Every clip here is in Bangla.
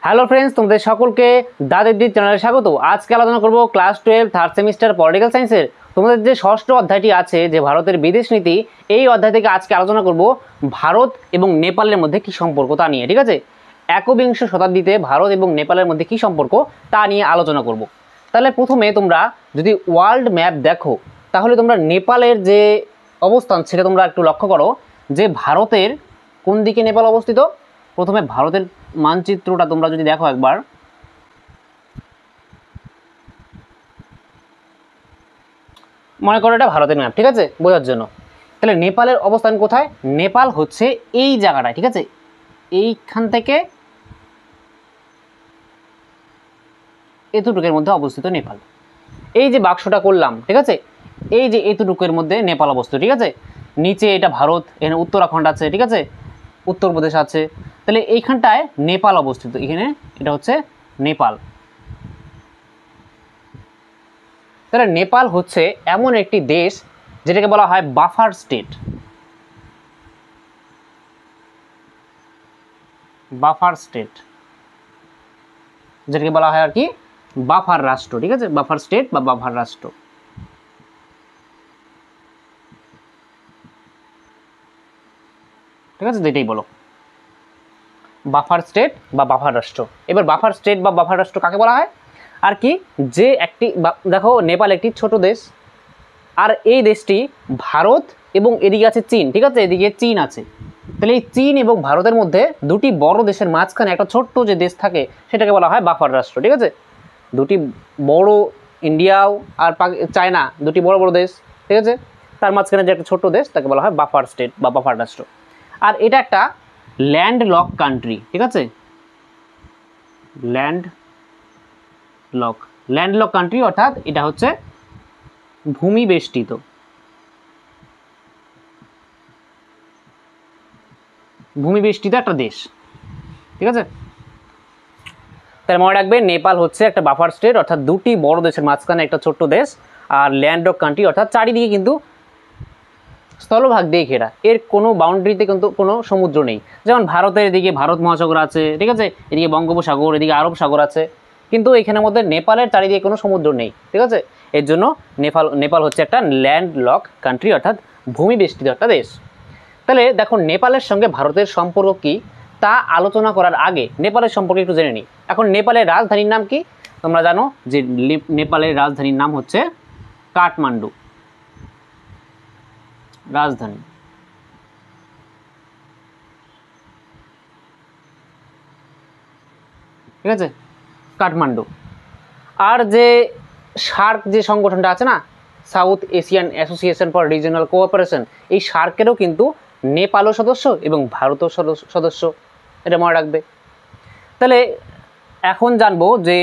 হ্যালো ফ্রেন্ডস, তোমাদের সকলকে দাদেবজি চ্যানেলে স্বাগত। আজকে আলোচনা করব ক্লাস 12 থার্ড সেমিস্টার পলিটিক্যাল সায়েন্সের তোমাদের যে ষষ্ঠ অধ্যায়টি আছে, যে ভারতের বিদেশ নীতি, এই অধ্যায় থেকে আজকে আলোচনা করব ভারত এবং নেপালের মধ্যে কি সম্পর্ক তা নিয়ে। ঠিক আছে, একবিংশ শতাব্দীতে ভারত এবং নেপালের মধ্যে কি সম্পর্ক তা নিয়ে আলোচনা করব। তাহলে প্রথমে তোমরা যদি ওয়ার্ল্ড ম্যাপ দেখো, তাহলে তোমরা নেপালের যে অবস্থান সেটা তোমরা একটু লক্ষ্য করো যে ভারতের কোন দিকে নেপাল অবস্থিত। প্রথমে ভারতের মানচিত্রটা তোমরা যদি দেখো একবার, মনে করো এটা ভারতের ম্যাপ, ঠিক আছে, বোঝার জন্য। তাহলে নেপালের অবস্থান কোথায়? নেপাল হচ্ছে এই জায়গাটায়, ঠিক আছে, এইখান থেকে এতটুকুর মধ্যে অবস্থিত নেপাল। এই যে বাক্সটা করলাম, ঠিক আছে, এই যে এতটুকুর মধ্যে নেপাল অবস্থিত, ঠিক আছে। নিচে এটা ভারত, এখানে উত্তরাখণ্ড আছে, ঠিক আছে, উত্তরপ্রদেশ আছে। তাহলে এইখানটায় নেপাল অবস্থিত, এখানে এটা হচ্ছে নেপাল। তাহলে নেপাল হচ্ছে এমন একটি দেশ যেটাকে বলা হয় বাফার স্টেট। বাফার স্টেট যেটাকে বলা হয় আর কি বাফার রাষ্ট্র, ঠিক আছে, বাফার স্টেট বা বাফার রাষ্ট্র। ঠিক আছে, যেটাই বলো, বাফার স্টেট বা বাফার রাষ্ট্র। এবার বাফার স্টেট বা বাফার রাষ্ট্র কাকে বলা হয়? আর কি, যে একটি, দেখো নেপাল একটি ছোট দেশ, আর এই দেশটি ভারত এবং এদিকে আছে চীন, ঠিক আছে, এদিকে চীন আছে। তাহলে এই চীন এবং ভারতের মধ্যে দুটি বড় দেশের মাঝখানে একটা ছোট্ট যে দেশ থাকে সেটাকে বলা হয় বাফার রাষ্ট্র। ঠিক আছে, দুটি বড়, ইন্ডিয়াও আর চায়না, দুটি বড় বড় দেশ, ঠিক আছে, তার মাঝখানে যে একটা ছোট্ট দেশ তাকে বলা হয় বাফার স্টেট বা বাফার রাষ্ট্র। আর এটা একটা ল্যান্ড লক কান্ট্রি, ঠিক আছে, ল্যান্ড লক কান্ট্রি, অর্থাৎ এটা হচ্ছে ভূমি বেষ্টিত। একটা দেশ, ঠিক আছে। তার মনে রাখবে, নেপাল হচ্ছে একটা বাফার স্টেট, অর্থাৎ দুটি বড় দেশের মাঝখানে একটা ছোট্ট দেশ। আর ল্যান্ড লক কান্ট্রি, অর্থাৎ চারিদিকে কিন্তু স্থলভাগ দিয়ে ঘেরা, এর কোনো বাউন্ডারিতে কিন্তু কোনো সমুদ্র নেই। যেমন ভারতের এদিকে ভারত মহাসাগর আছে, ঠিক আছে, এদিকে বঙ্গোপসাগর, এদিকে আরব সাগর আছে, কিন্তু এখানের মধ্যে নেপালের চারিদিকে কোনো সমুদ্র নেই, ঠিক আছে। এর জন্য নেপাল হচ্ছে একটা ল্যান্ড লক কান্ট্রি, অর্থাৎ ভূমি বেষ্টিত একটা দেশ। তাহলে দেখো, নেপালের সঙ্গে ভারতের সম্পর্ক কি তা আলোচনা করার আগে নেপালের সম্পর্কে একটু জেনে নিই। এখন নেপালের রাজধানীর নাম কি? তোমরা জানো যে নেপালের রাজধানীর নাম হচ্ছে কাঠমান্ডু। রাজধানী, ঠিক আছে, কাঠমান্ডু। আর যে সার্ক যে সংগঠনটা আছে না, south Asian association for regional cooperation, এই সার্কেরও কিন্তু নেপালও সদস্য এবং ভারতও সদস্য, এটা মনে রাখবে। তাহলে এখন জানবো যে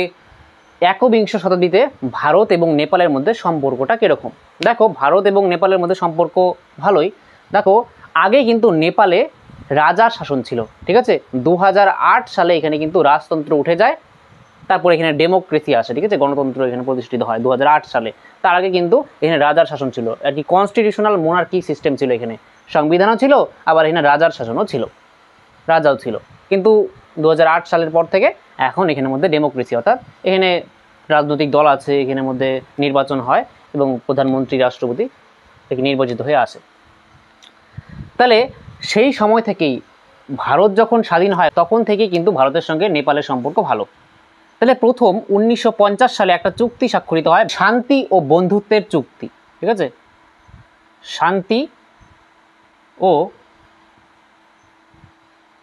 একবিংশ শতাব্দীতে ভারত এবং নেপালের মধ্যে সম্পর্কটা কীরকম। দেখো, ভারত এবং নেপালের মধ্যে সম্পর্ক ভালোই। দেখো, আগে কিন্তু নেপালে রাজার শাসন ছিল, ঠিক আছে। 2008 সালে এখানে কিন্তু রাজতন্ত্র উঠে যায়, তারপর এখানে ডেমোক্রেসি আসে, ঠিক আছে, গণতন্ত্র এখানে প্রতিষ্ঠিত হয় 2008 সালে। তার আগে কিন্তু এখানে রাজার শাসন ছিল আর কি, কনস্টিটিউশনাল মোনার্কি সিস্টেম ছিল, এখানে সংবিধানও ছিল, আবার এখানে রাজার শাসনও ছিল, রাজাও ছিল। কিন্তু 2008 সালের পর থেকে এখন এখানের মধ্যে ডেমোক্রেসি, অর্থাৎ এখানে রাজনৈতিক দল আছে, এখানের মধ্যে নির্বাচন হয় এবং প্রধানমন্ত্রী, রাষ্ট্রপতি থেকে নির্বাচিত হয়ে আসে। তাহলে সেই সময় থেকেই, ভারত যখন স্বাধীন হয় তখন থেকেই কিন্তু ভারতের সঙ্গে নেপালের সম্পর্ক ভালো। তাহলে প্রথম 1950 সালে একটা চুক্তি স্বাক্ষরিত হয়, শান্তি ও বন্ধুত্বের চুক্তি, ঠিক আছে, শান্তি ও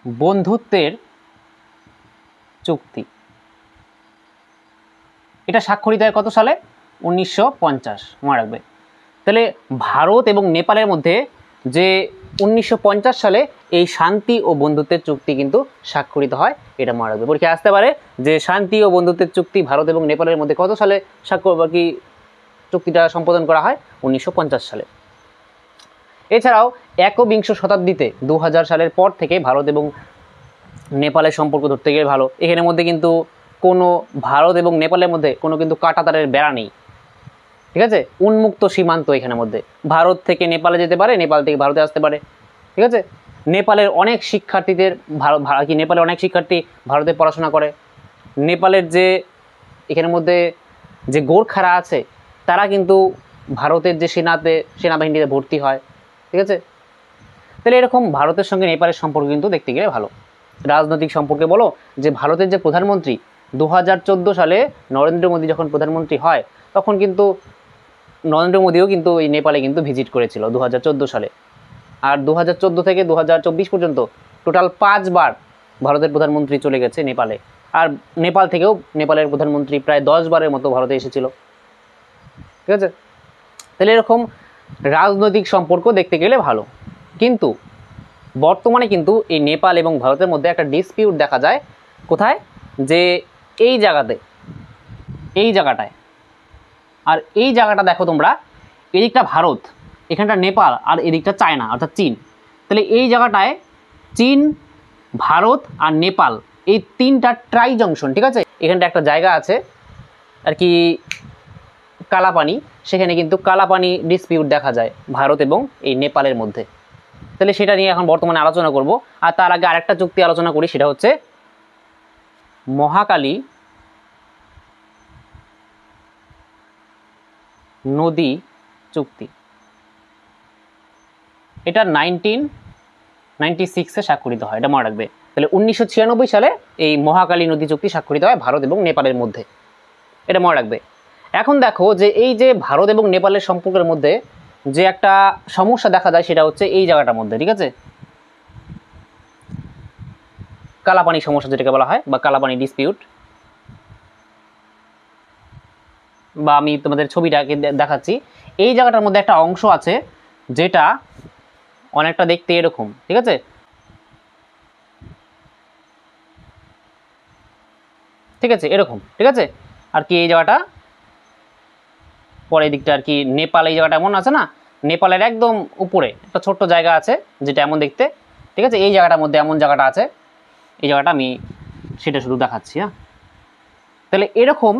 বন্ধুত্বের চুক্তি। এটা স্বাক্ষরিত হয় কত সালে? 1950, মনে রাখবে। তাহলে ভারত এবং নেপালের মধ্যে যে 1950 সালে এই শান্তি ও বন্ধুত্বের চুক্তি কিন্তু স্বাক্ষরিত হয়, এটা মনে রাখবে। পরীক্ষায় আসতে পারে যে শান্তি ও বন্ধুত্বের চুক্তি ভারত এবং নেপালের মধ্যে কত সালে চুক্তিটা সম্পাদন করা হয়? 1950 সালে। এছাড়াও একবিংশ শতাব্দীতে 2000 সালের পর থেকে ভারত এবং নেপালের সম্পর্ক ধরতে গেলে ভালো। এখানের মধ্যে কিন্তু কোনো, ভারত এবং নেপালের মধ্যে কোনো কিন্তু কাঁটাতারের বেড়া নেই, ঠিক আছে, উন্মুক্ত সীমান্ত এখানের মধ্যে। ভারত থেকে নেপালে যেতে পারে, নেপাল থেকে ভারতে আসতে পারে, ঠিক আছে। নেপালের অনেক শিক্ষার্থী ভারতে পড়াশোনা করে, নেপালের যে এখানের মধ্যে যে গোর্খারা আছে তারা কিন্তু ভারতের যে সেনাবাহিনীতে ভর্তি হয়, ঠিক আছে। তাহলে এরকম ভারতের সঙ্গে নেপালের সম্পর্ক কিন্তু দেখতে গেলে ভালো। রাজনৈতিক সম্পর্কে বলো, যে ভারতের যে প্রধানমন্ত্রী 2014 সালে নরেন্দ্র মোদী যখন প্রধানমন্ত্রী হয় তখন কিন্তু নরেন্দ্র মোদীও কিন্তু এই নেপালে কিন্তু ভিজিট করেছিল 2014 সালে। আর 2014 থেকে 2024 পর্যন্ত টোটাল 5 বার ভারতের প্রধানমন্ত্রী চলে গেছে নেপালে। আর নেপাল থেকেও নেপালের প্রধানমন্ত্রী প্রায় 10 বারের মতো ভারতে এসেছিল, ঠিক আছে। তাহলে এরকম রাজনৈতিক সম্পর্ক দেখতে গেলে ভালো। কিন্তু বর্তমানে কিন্তু এই নেপাল এবং ভারতের মধ্যে একটা ডিসপিউট দেখা যায়। কোথায়? যে এই জায়গাটায়। আর এই জায়গাটা দেখো তোমরা, এদিকটা ভারত, এখানটা নেপাল, আর এদিকটা চায়না অর্থাৎ চীন। তাহলে এই জায়গাটায় চীন, ভারত আর নেপাল এই তিনটা ট্রাই জংশন, ঠিক আছে। এখানটা একটা জায়গা আছে আর কি কালাপানি, সেখানে কিন্তু কালাপানি ডিসপিউট দেখা যায় ভারত এবং এই নেপালের মধ্যে। তাহলে সেটা নিয়ে এখন বর্তমানে আলোচনা করব। আর তার আগে আরেকটা চুক্তি আলোচনা করি, সেটা হচ্ছে মহাকালী নদী চুক্তি। এটা 1996-এ স্বাক্ষরিত হয়, এটা মনে রাখবে। তাহলে 1996 সালে এই মহাকালী নদী চুক্তি স্বাক্ষরিত হয় ভারত এবং নেপালের মধ্যে, এটা মনে রাখবে। এখন দেখো যে এই যে ভারত এবং নেপালের সম্পর্কের মধ্যে যে একটা সমস্যা দেখা যায় সেটা হচ্ছে এই জায়গাটার মধ্যে, ঠিক আছে, কালাপানি সমস্যা যেটাকে বলা হয়, বা কালাপানি ডিসপিউট। বা আমি তোমাদের ছবিটাকে দেখাচ্ছি। এই জায়গাটার মধ্যে একটা অংশ আছে যেটা অনেকটা দেখতে এরকম, ঠিক আছে। ঠিক আছে, এরকম, ঠিক আছে। আর কি এই জায়গাটা পরে দিকটা আর কি নেপাল, এই জায়গাটা এমন আছে না, নেপালের একদম উপরে একটা ছোট্ট জায়গা আছে যেটা এমন দেখতে, ঠিক আছে। এই জায়গাটার মধ্যে এমন জায়গাটা আছে, এই জায়গাটা আমি সেটা শুধু দেখাচ্ছি। হ্যাঁ, তাহলে এরকম,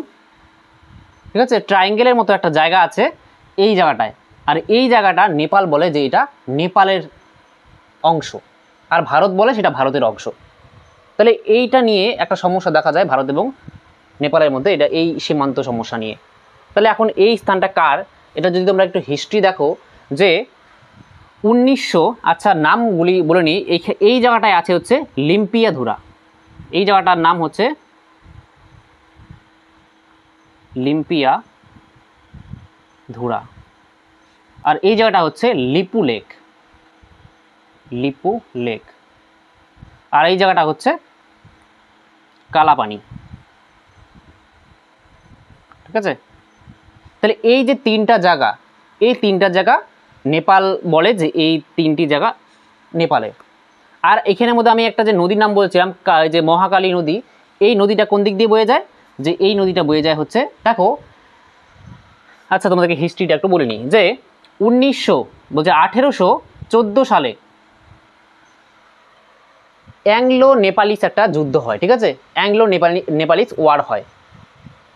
ঠিক আছে, ট্রায়াঙ্গেলের মতো একটা জায়গা আছে এই জায়গাটায়। আর এই জায়গাটা নেপাল বলে যে এটা নেপালের অংশ, আর ভারত বলে সেটা ভারতের অংশ। তাহলে এইটা নিয়ে একটা সমস্যা দেখা যায় ভারত এবং নেপালের মধ্যে, এটা এই সীমান্ত সমস্যা নিয়ে। তাহলে এখন এই স্থানটা কার, এটা যদি তোমরা একটু হিস্ট্রি দেখো যে 1900, আচ্ছা নামগুলি বলে নিই। এই জায়গাটায় আছে হচ্ছে লিম্পিয়াধুরা, এই জায়গাটার নাম হচ্ছে লিম্পিয়াধুরা। আর এই জায়গাটা হচ্ছে লিপু লেক। আর এই জায়গাটা হচ্ছে কালাপানি, ঠিক আছে। তাহলে এই যে তিনটা জায়গা, এই তিনটা জায়গা নেপাল বলে যে এই তিনটি জায়গা নেপালে। আর এখানের মধ্যে আমি একটা যে নদীর নাম বলছিলাম যে মহাকালী নদী, এই নদীটা কোন দিক দিয়ে বয়ে যায়, যে এই নদীটা বয়ে যায় হচ্ছে, দেখো আচ্ছা তোমাদেরকে হিস্ট্রিটা একটু বলে নিই। যে 1814 সালে অ্যাংলো নেপালিস একটা যুদ্ধ হয়, ঠিক আছে। অ্যাংলো নেপালিস ওয়ার হয়,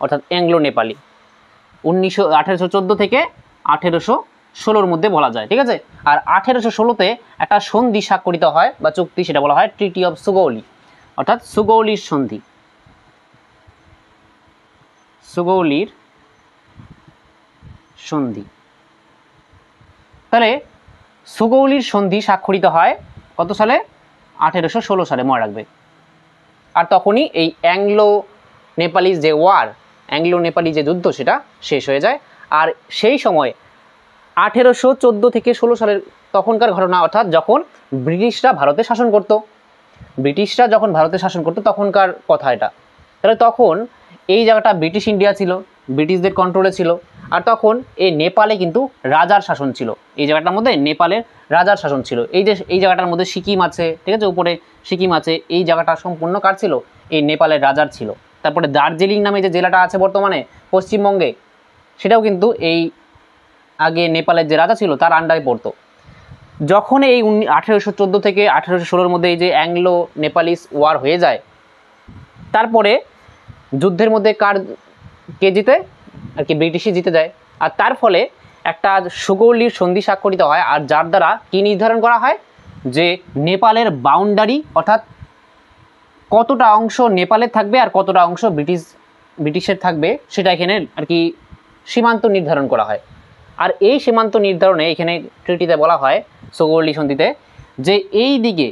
অর্থাৎ অ্যাংলো নেপালি 1814 থেকে 1816 মধ্যে বলা যায়, ঠিক আছে। আর 1816-তে একটা সন্ধি স্বাক্ষরিত হয় বা চুক্তি, সেটা বলা হয় ট্রিটি অফ সুগৌলি, অর্থাৎ সুগৌলির সন্ধি। তাহলে সুগৌলির সন্ধি স্বাক্ষরিত হয় কত সালে? 1816 সালে, মনে রাখবে। আর তখনই এই অ্যাংলো নেপালি যে ওয়ার, অ্যাংলো নেপালি যে যুদ্ধ, সেটা শেষ হয়ে যায়। আর সেই সময় 1814 থেকে 16 সালের তখনকার ঘটনা, অর্থাৎ যখন ব্রিটিশরা ভারতে শাসন করত, তখনকার কথা এটা। তাহলে তখন এই জায়গাটা ব্রিটিশ ইন্ডিয়া ছিল, ব্রিটিশদের কন্ট্রোলে ছিল। আর তখন এই নেপালে কিন্তু রাজার শাসন ছিল, এই জায়গাটার মধ্যে নেপালের রাজার শাসন ছিল। এই যে এই জায়গাটার মধ্যে সিকিম আছে, ঠিক আছে, উপরে সিকিম আছে, এই জায়গাটা সম্পূর্ণ কার ছিল? এই নেপালের রাজার ছিল। তারপরে দার্জিলিং নামে যে জেলাটা আছে বর্তমানে পশ্চিমবঙ্গে, সেটাও কিন্তু এই আগে নেপালের যে রাজা ছিল তার আন্ডারে পড়তো। যখন এই 1814 থেকে 1816-র মধ্যে এই যে অ্যাংলো নেপালিস ওয়ার হয়ে যায়, তারপরে যুদ্ধের মধ্যে কে জিতে? আর কি ব্রিটিশই জিতে যায়। আর তার ফলে একটা সুগৌলির সন্ধি স্বাক্ষরিত হয়, আর যার দ্বারা কি নির্ধারণ করা হয়? যে নেপালের বাউন্ডারি, অর্থাৎ কতটা অংশ নেপালের থাকবে আর কতটা অংশ ব্রিটিশের থাকবে সেটা এখানে আর কি সীমান্ত নির্ধারণ করা হয়। আর এই সীমান্ত নির্ধারণে এখানে ট্রিটিতে বলা হয়, সোগোলি সন্ধিতে, যে এই দিকে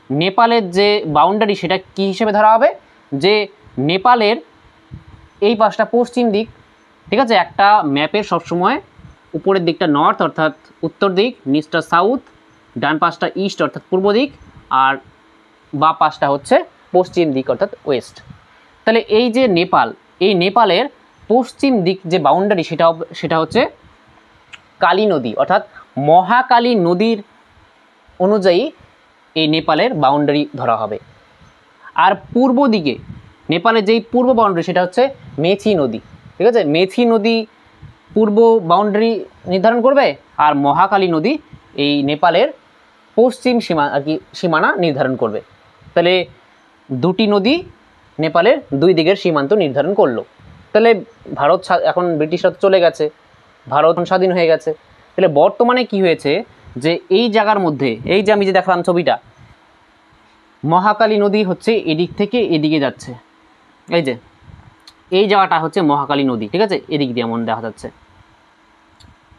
নেপালের যে বাউন্ডারি সেটা কী হিসেবে ধরা হবে, যে নেপালের এই পাশটা পশ্চিম দিক, ঠিক আছে, একটা ম্যাপের সবসময় উপরের দিকটা নর্থ অর্থাৎ উত্তর দিক, নিচটা সাউথ, ডান পাশটা ইস্ট অর্থাৎ পূর্ব দিক, আর বা পাশটা হচ্ছে পশ্চিম দিক অর্থাৎ ওয়েস্ট। তাহলে এই যে নেপাল, এই নেপালের পশ্চিম দিক যে বাউন্ডারি সেটা হচ্ছে কালী নদী অর্থাৎ মহাকালী নদীর অনুযায়ী এই নেপালের বাউন্ডারি ধরা হবে। আর পূর্ব দিকে নেপালের যেই পূর্ব বাউন্ডারি সেটা হচ্ছে মেচি নদী, ঠিক আছে, মেচি নদী পূর্ব বাউন্ডারি নির্ধারণ করবে, আর মহাকালী নদী এই নেপালের পশ্চিম সীমানা নির্ধারণ করবে। তাহলে দুটি নদী নেপালের দুই দিকের সীমান্ত নির্ধারণ করলো। তাহলে ভারত এখন ব্রিটিশরা চলে গেছে, ভারত স্বাধীন হয়ে গেছে। তাহলে বর্তমানে কি হয়েছে, যে এই জায়গার মধ্যে এই যে আমি যে দেখালাম ছবিটা, মহাকালী নদী হচ্ছে এদিক থেকে এদিকে যাচ্ছে, এই যে এই জায়গাটা হচ্ছে মহাকালী নদী, ঠিক আছে, এদিক দিয়ে এমন দেখা যাচ্ছে।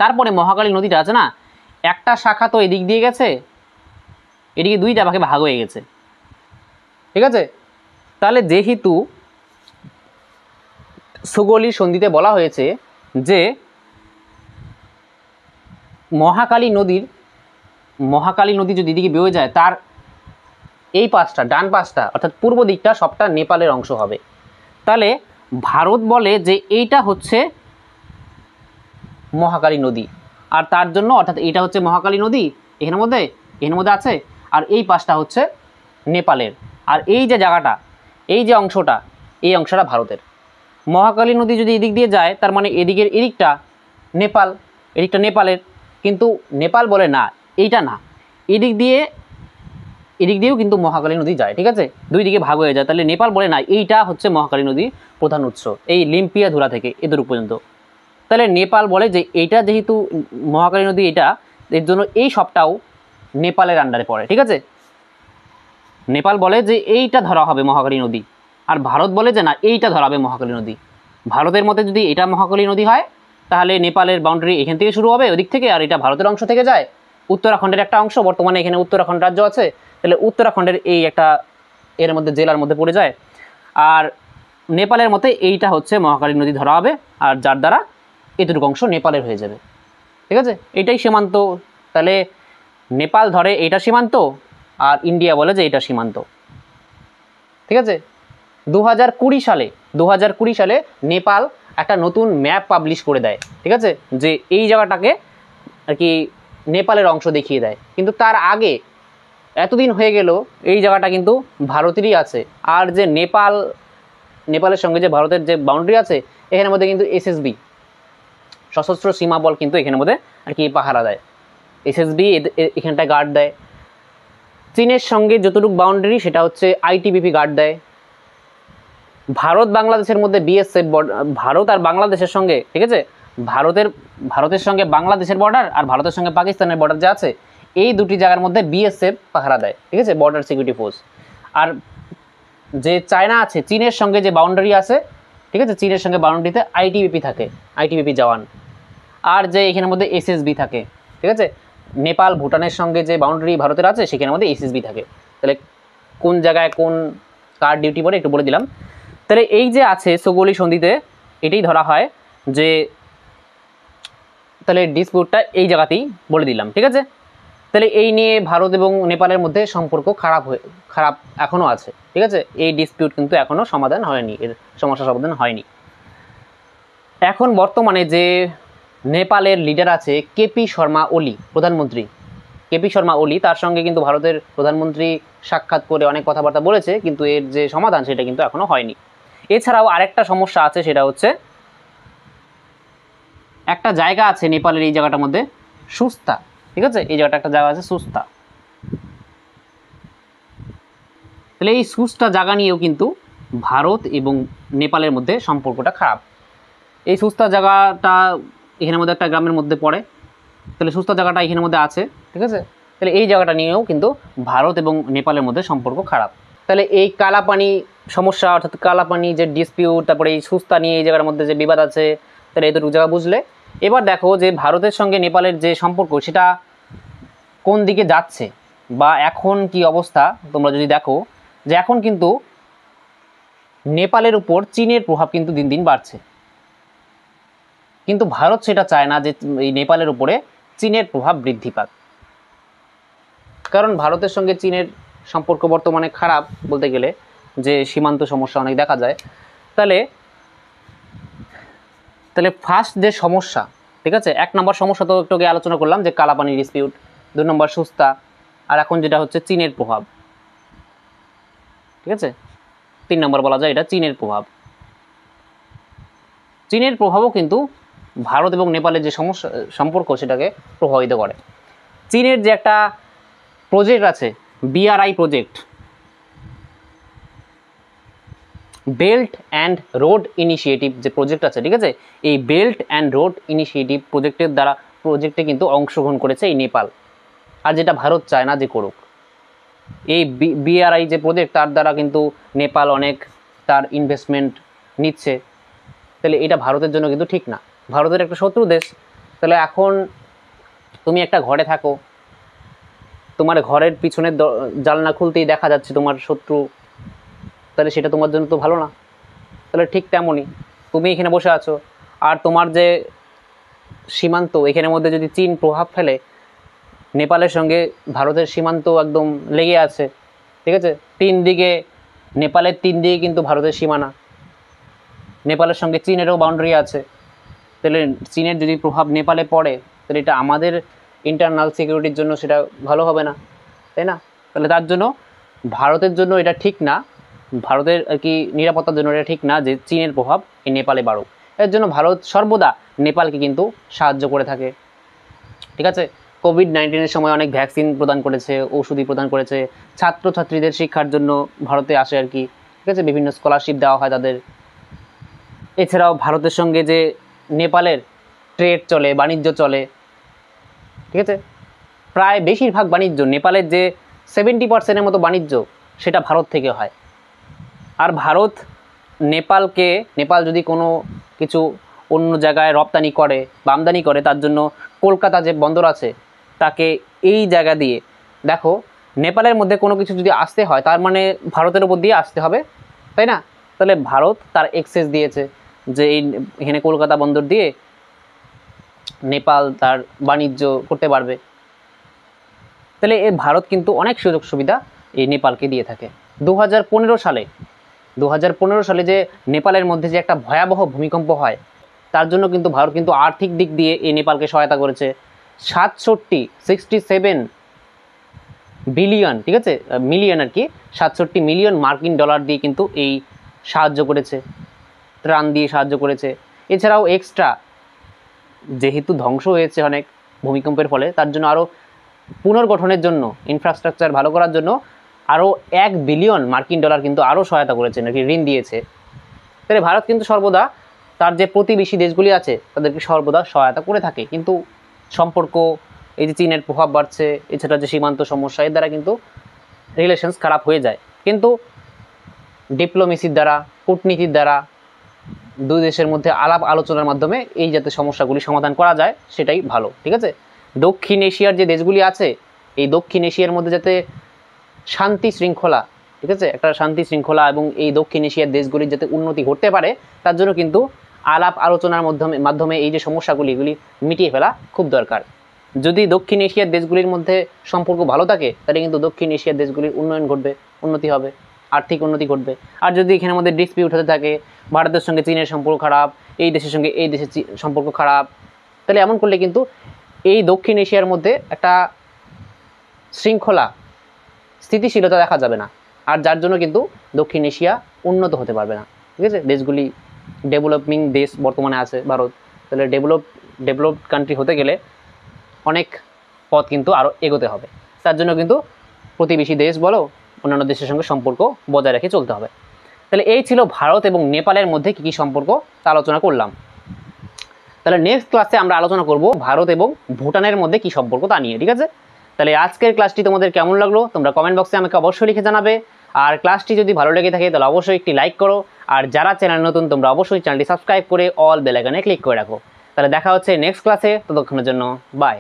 তারপরে মহাকালী নদীটা আছে না, একটা শাখা তো এদিক দিয়ে গেছে, এদিকে দুইটা ভাগে ভাগ হয়ে গেছে, ঠিক আছে। তাহলে যেহেতু সোগোলি সন্ধিতে বলা হয়েছে যে মহাকালী নদী যদি এদিকে বেয়ে যায়, তার এই পাশটা ডান পাশটা অর্থাৎ পূর্ব দিকটা সবটা নেপালের অংশ হবে। তাহলে ভারত বলে যে এইটা হচ্ছে মহাকালী নদী, আর তার জন্য অর্থাৎ এইটা হচ্ছে মহাকালী নদী এখানের মধ্যে আছে, আর এই পাশটা হচ্ছে নেপালের, আর এই যে জায়গাটা, এই যে অংশটা, এই অংশটা ভারতের। মহাকালী নদী যদি এদিক দিয়ে যায়, তার মানে এদিকটা নেপালের, কিন্তু নেপাল বলে না, এইটা না, এদিক দিয়েও কিন্তু মহাকালী নদী যায়, ঠিক আছে, দুই দিকে ভাগ হয়ে যায়। তাহলে নেপাল বলে না, এইটা হচ্ছে মহাকালী নদীর প্রধান উৎস, এই লিম্পিয়া ধুরা থেকে এদুরু পর্যন্ত। তাহলে নেপাল বলে যে এইটা যেহেতু মহাকালী নদী, এটা এর জন্য এই সবটাও নেপালের আন্ডারে পড়ে, ঠিক আছে। নেপাল বলে যে এইটা ধরা হবে মহাকালী নদী, আর ভারত বলে যে না, এইটা ধরা হবে মহাকালী নদী। ভারতের মতে যদি এটা মহাকালী নদী হয়, তাহলে নেপালের বাউন্ডারি এখান থেকে শুরু হবে ওদিক থেকে, আর এটা ভারতের অংশ থেকে যায়, উত্তরাখণ্ডের একটা অংশ, বর্তমানে এখানে উত্তরাখণ্ড রাজ্য আছে, তাহলে উত্তরাখণ্ডের এই একটা এর মধ্যে জেলার মধ্যে পড়ে যায়। আর নেপালের মতে এইটা হচ্ছে মহাকালী নদী ধরা হবে, আর যার দ্বারা এতটুকু অংশ নেপালের হয়ে যাবে, ঠিক আছে, এটাই সীমান্ত। তাহলে নেপাল ধরে এইটা সীমান্ত, আর ইন্ডিয়া বলে যে এটা সীমান্ত, ঠিক আছে। 2020 সালে নেপাল একটা নতুন ম্যাপ পাবলিশ করে দেয়, ঠিক আছে, যে এই জায়গাটাকে আর কি নেপালের অংশ দেখিয়ে দেয়। কিন্তু তার আগে এতদিন হয়ে গেল এই জায়গাটা কিন্তু ভারতেরই আছে, আর যে নেপালের সঙ্গে যে ভারতের যে বাউন্ডারি আছে, এখানের মধ্যে কিন্তু এসএসবি সশস্ত্র সীমা বল কিন্তু এখানের মধ্যে আর কি পাহারা দেয়, এসএসবি এখানটায় গার্ড দেয়। চীনের সঙ্গে যতটুকু বাউন্ডারি সেটা হচ্ছে আইটিবিপি গার্ড দেয়। ভারত বাংলাদেশের মধ্যে বিএসএফ, ভারত আর বাংলাদেশের সঙ্গে, ঠিক আছে, ভারতের সঙ্গে বাংলাদেশের বর্ডার আর ভারতের সঙ্গে পাকিস্তানের বর্ডার যে আছে, এই দুটি জায়গার মধ্যে বিএসএফ পাহারা দেয়, ঠিক আছে, বর্ডার সিকিউরিটি ফোর্স। আর যে চায়না আছে, চীনের সঙ্গে যে বাউন্ডারি আছে, ঠিক আছে, চীনের সঙ্গে বাউন্ডারিতে আইটিবিপি থাকে, আইটিবিপি জওয়ান, আর যে এখানের মধ্যে এসএসবি থাকে, ঠিক আছে। নেপাল ভুটানের সঙ্গে যে বাউন্ডারি ভারতের আছে সেখানের মধ্যে এসএসবি থাকে। তাহলে কোন জায়গায় কোন কার ডিউটি পড়ে একটু বলে দিলাম। তাহলে এই যে আছে সোগোলি সন্ধিতে এটাই ধরা হয় যে, তাহলে ডিসপিউটটা এই জায়গাতেই বলে দিলাম, ঠিক আছে। তাহলে এই নিয়ে ভারত এবং নেপালের মধ্যে সম্পর্ক খারাপ এখনও আছে, ঠিক আছে, এই ডিসপিউট কিন্তু এখনও সমাধান হয়নি, এর সমস্যা সমাধান হয়নি। এখন বর্তমানে যে নেপালের লিডার আছে কেপি শর্মা ওলি, প্রধানমন্ত্রী কেপি শর্মা ওলি, তার সঙ্গে কিন্তু ভারতের প্রধানমন্ত্রী সাক্ষাৎ করে অনেক কথাবার্তা বলেছে, কিন্তু এর যে সমাধান সেটা কিন্তু এখনও হয়নি। এছাড়াও আরেকটা সমস্যা আছে, সেটা হচ্ছে একটা জায়গা আছে নেপালের এই জায়গাটার মধ্যে সুস্তা, ঠিক আছে, এই জায়গাটা একটা জায়গা আছে সুস্তা। তাহলে এই সুস্তা জায়গা নিয়েও কিন্তু ভারত এবং নেপালের মধ্যে সম্পর্কটা খারাপ। এই সুস্তা জায়গাটা এখানের মধ্যে একটা গ্রামের মধ্যে পড়ে, তাহলে সুস্তা জায়গাটা এখানের মধ্যে আছে, ঠিক আছে। তাহলে এই জায়গাটা নিয়েও কিন্তু ভারত এবং নেপালের মধ্যে সম্পর্ক খারাপ। তাহলে এই কালাপানি সমস্যা, অর্থাৎ কালাপানি যে ডিসপিউট, তারপরে এই সুস্তা নিয়ে এই জায়গার মধ্যে যে বিবাদ আছে, তাহলে এতটুকু জায়গা বুঝলে। এবার দেখো যে ভারতের সঙ্গে নেপালের যে সম্পর্ক সেটা কোন দিকে যাচ্ছে বা এখন কি অবস্থা। তোমরা যদি দেখো যে এখন কিন্তু নেপালের উপর চীনের প্রভাব কিন্তু দিন দিন বাড়ছে, কিন্তু ভারত সেটা চায় না যে এই নেপালের উপরে চীনের প্রভাব বৃদ্ধি পাক। কারণ ভারতের সঙ্গে চীনের সম্পর্ক বর্তমানে খারাপ বলতে গেলে, যে সীমান্ত সমস্যা অনেক দেখা যায়। তাহলে ফার্স্ট যে সমস্যা, ঠিক আছে, 1 নম্বর সমস্যা তো একটু আগে আলোচনা করলাম যে কালাপানি ডিসপিউট, 2 নম্বর সুস্তা, আর এখন যেটা হচ্ছে চীনের প্রভাব, ঠিক আছে, 3 নম্বর বলা যায় এটা চীনের প্রভাব। চীনের প্রভাবও কিন্তু ভারত এবং নেপালের যে সম্পর্ক সেটাকে প্রভাবিত করে। চীনের যে একটা প্রজেক্ট আছে, BRI project, belt and road initiative যে প্রজেক্ট আছে, ঠিক আছে, এই বেল্ট অ্যান্ড রোড ইনিশিয়েটিভ প্রজেক্টে কিন্তু অংশগ্রহণ করেছে এই নেপাল, আর যেটা ভারত চায় না যে করুক। এই বিআরআই যে প্রজেক্ট, তার দ্বারা কিন্তু নেপাল অনেক তার ইনভেস্টমেন্ট নিচ্ছে। তাহলে এটা ভারতের জন্য কিন্তু ঠিক না, ভারতের একটা শত্রু দেশ। তাহলে এখন তুমি একটা ঘরে থাকো, তোমার ঘরের পিছনের জানলা খুলতেই দেখা যাচ্ছে তোমার শত্রু, তাহলে সেটা তোমার জন্য তো ভালো না। তাহলে ঠিক তেমনই তুমি এখানে বসে আছো, আর তোমার যে সীমান্ত এখানের মধ্যে যদি চীন প্রভাব ফেলে, নেপালের সঙ্গে ভারতের সীমান্ত একদম লেগে আছে, ঠিক আছে, 3 দিকে, নেপালের 3 দিকে কিন্তু ভারতের সীমানা, নেপালের সঙ্গে চীনেরও বাউন্ডারি আছে। তাহলে চীনের যদি প্রভাব নেপালে পড়ে, তাহলে এটা আমাদের ইন্টারনাল সিকিউরিটির জন্য সেটা ভালো হবে না, তাই না? তাহলে তার জন্য ভারতের জন্য এটা ঠিক না, ভারতের আর কি নিরাপত্তার জন্য এটা ঠিক না যে চীনের প্রভাব এই নেপালে বাড়ুক। এর জন্য ভারত সর্বদা নেপালকে কিন্তু সাহায্য করে থাকে, ঠিক আছে। কোভিড-19 সময় অনেক ভ্যাকসিন প্রদান করেছে, ঔষধি প্রদান করেছে, ছাত্রছাত্রীদের শিক্ষার জন্য ভারতে আসে আর কি, ঠিক আছে, বিভিন্ন স্কলারশিপ দেওয়া হয় তাদের। এছাড়াও ভারতের সঙ্গে যে নেপালের ট্রেড চলে, বাণিজ্য চলে, ঠিক আছে, প্রায় বেশিরভাগ বাণিজ্য নেপালের যে 70% মতো বাণিজ্য সেটা ভারত থেকে হয়। আর ভারত নেপাল যদি কোনো কিছু অন্য জায়গায় রপ্তানি করে বা আমদানি করে, তার জন্য কলকাতা যে বন্দর আছে তাকে এই জায়গা দিয়ে, দেখো নেপালের মধ্যে কোনো কিছু যদি আসতে হয় তার মানে ভারতের উপর দিয়ে আসতে হবে, তাই না? তাহলে ভারত তার এক্সেস দিয়েছে যে এখানে কলকাতা বন্দর দিয়ে নেপাল তার বাণিজ্য করতে পারবে। তাহলে ভারত কিন্তু অনেক সুযোগ সুবিধা এই নেপালকে দিয়ে থাকে। 2015 সালে যে নেপালের মধ্যে যে একটা ভয়াবহ ভূমিকম্প হয়, তার জন্য কিন্তু ভারত কিন্তু আর্থিক দিক দিয়ে এই নেপালকে সহায়তা করেছে 67 বিলিয়ন, ঠিক আছে, মিলিয়ন আর কি, 67 মিলিয়ন মার্কিন ডলার দিয়ে কিন্তু এই সাহায্য করেছে, ত্রাণ দিয়ে সাহায্য করেছে। এছাড়াও এক্সট্রা যেহেতু ধ্বংস হয়েছে অনেক ভূমিকম্পের ফলে, তার জন্য আরও পুনর্গঠনের জন্য, ইনফ্রাস্ট্রাকচার ভালো করার জন্য আরও 1 বিলিয়ন মার্কিন ডলার কিন্তু আরও সহায়তা করেছে, নাকি ঋণ দিয়েছে। তাহলে ভারত কিন্তু সর্বদা তার যে প্রতিবেশী দেশগুলি আছে তাদেরকে সর্বদা সহায়তা করে থাকে। কিন্তু সম্পর্ক, এই যে চীনের প্রভাব বাড়ছে, এছাড়া যে সীমান্ত সমস্যা, এর দ্বারা কিন্তু রিলেশনস খারাপ হয়ে যায়। কিন্তু ডিপ্লোমেসির দ্বারা, কূটনীতির দ্বারা, দুই দেশের মধ্যে আলাপ আলোচনার মাধ্যমে এই যাতে সমস্যাগুলি সমাধান করা যায় সেটাই ভালো, ঠিক আছে। দক্ষিণ এশিয়ার যে দেশগুলি আছে, এই দক্ষিণ এশিয়ার মধ্যে যাতে শান্তি শৃঙ্খলা, ঠিক আছে, একটা শান্তি শৃঙ্খলা এবং এই দক্ষিণ এশিয়ার দেশগুলির যাতে উন্নতি ঘটতে পারে, তার জন্য কিন্তু আলাপ আলোচনার মাধ্যমে এই যে সমস্যাগুলি এগুলি মিটিয়ে ফেলা খুব দরকার। যদি দক্ষিণ এশিয়ার দেশগুলির মধ্যে সম্পর্ক ভালো থাকে, তাহলে কিন্তু দক্ষিণ এশিয়ার দেশগুলির উন্নয়ন ঘটবে, উন্নতি হবে, আর্থিক উন্নতি ঘটবে। আর যদি এখানের মধ্যে ডিসপিউট হতে থাকে, ভারতের সঙ্গে চীনের সম্পর্ক খারাপ, এই দেশের সঙ্গে এই দেশের সম্পর্ক খারাপ, তাহলে এমন করলে কিন্তু এই দক্ষিণ এশিয়ার মধ্যে একটা শৃঙ্খলা, স্থিতিশীলতা দেখা যাবে না, আর যার জন্য কিন্তু দক্ষিণ এশিয়া উন্নত হতে পারবে না, ঠিক আছে। দেশগুলি ডেভেলপিং দেশ বর্তমানে আছে ভারত, তাহলে ডেভেলপড কান্ট্রি হতে গেলে অনেক পথ কিন্তু আরও এগোতে হবে। তার জন্য কিন্তু প্রতিবেশী দেশ বলো, অন্যান্য দেশের সঙ্গে সম্পর্ক বজায় রেখে চলতে হবে। তাহলে এই ছিল ভারত এবং নেপালের মধ্যে কী কী সম্পর্ক তা আলোচনা করলাম। তাহলে নেক্সট ক্লাসে আমরা আলোচনা করব ভারত এবং ভুটানের মধ্যে কী সম্পর্ক তা নিয়ে, ঠিক আছে। তাহলে আজকের ক্লাসটি তোমাদের কেমন লাগলো তোমরা কমেন্ট বক্সে আমাকে অবশ্যই লিখে জানাবে। আর ক্লাসটি যদি ভালো লেগে থাকে তাহলে অবশ্যই একটি লাইক করো, আর যারা চ্যানেল নতুন তোমরা অবশ্যই চ্যানেলটি সাবস্ক্রাইব করে অল বেল আইকনে ক্লিক করে রাখো। তাহলে দেখা হচ্ছে নেক্সট ক্লাসে, ততক্ষণের জন্য বাই।